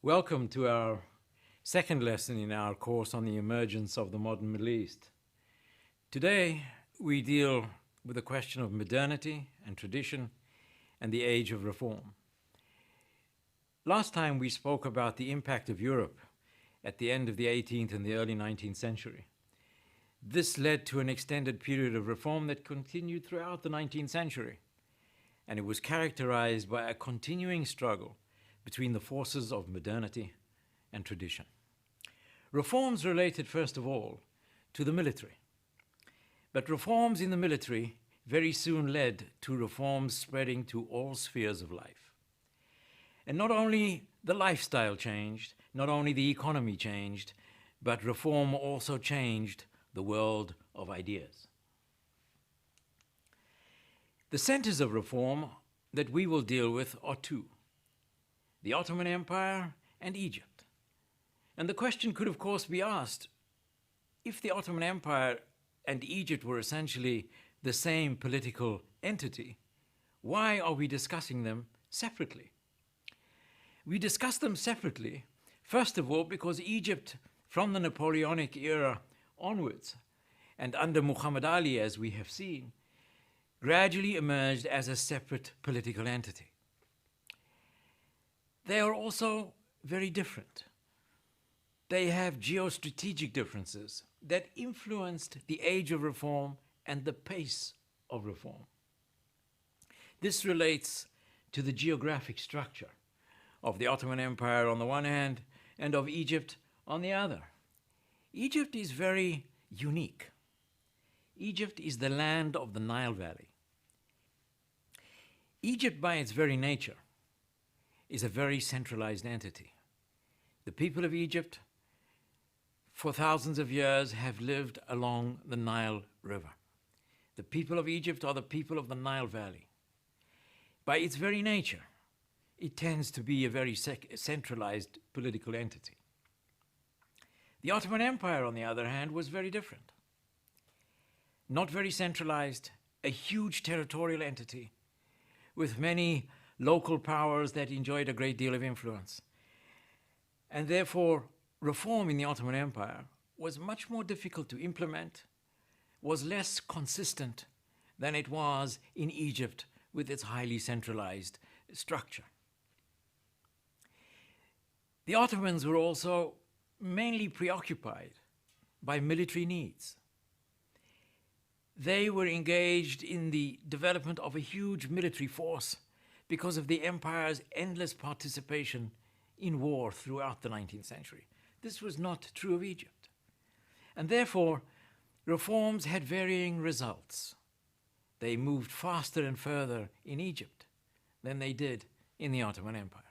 Welcome to our second lesson in our course on the emergence of the modern Middle East. Today, we deal with the question of modernity and tradition and the age of reform. Last time we spoke about the impact of Europe at the end of the 18th and the early 19th century. This led to an extended period of reform that continued throughout the 19th century, and it was characterized by a continuing struggle between the forces of modernity and tradition. Reforms related, first of all, to the military. But reforms in the military very soon led to reforms spreading to all spheres of life. And not only the lifestyle changed, not only the economy changed, but reform also changed the world of ideas. The centers of reform that we will deal with are two: the Ottoman Empire and Egypt. And the question could, of course, be asked, if the Ottoman Empire and Egypt were essentially the same political entity, why are we discussing them separately? We discuss them separately, first of all, because Egypt, from the Napoleonic era onwards, and under Muhammad Ali, as we have seen, gradually emerged as a separate political entity. They are also very different. They have geostrategic differences that influenced the age of reform and the pace of reform. This relates to the geographic structure of the Ottoman Empire on the one hand and of Egypt on the other. Egypt is very unique. Egypt is the land of the Nile Valley. Egypt, by its very nature, is a very centralized entity. The people of Egypt, for thousands of years, have lived along the Nile River. The people of Egypt are the people of the Nile Valley. By its very nature, it tends to be a very centralized political entity. The Ottoman Empire, on the other hand, was very different. Not very centralized, a huge territorial entity with many local powers that enjoyed a great deal of influence. And therefore, reform in the Ottoman Empire was much more difficult to implement, was less consistent than it was in Egypt with its highly centralized structure. The Ottomans were also mainly preoccupied by military needs. They were engaged in the development of a huge military force because of the empire's endless participation in war throughout the 19th century. This was not true of Egypt. And therefore, reforms had varying results. They moved faster and further in Egypt than they did in the Ottoman Empire.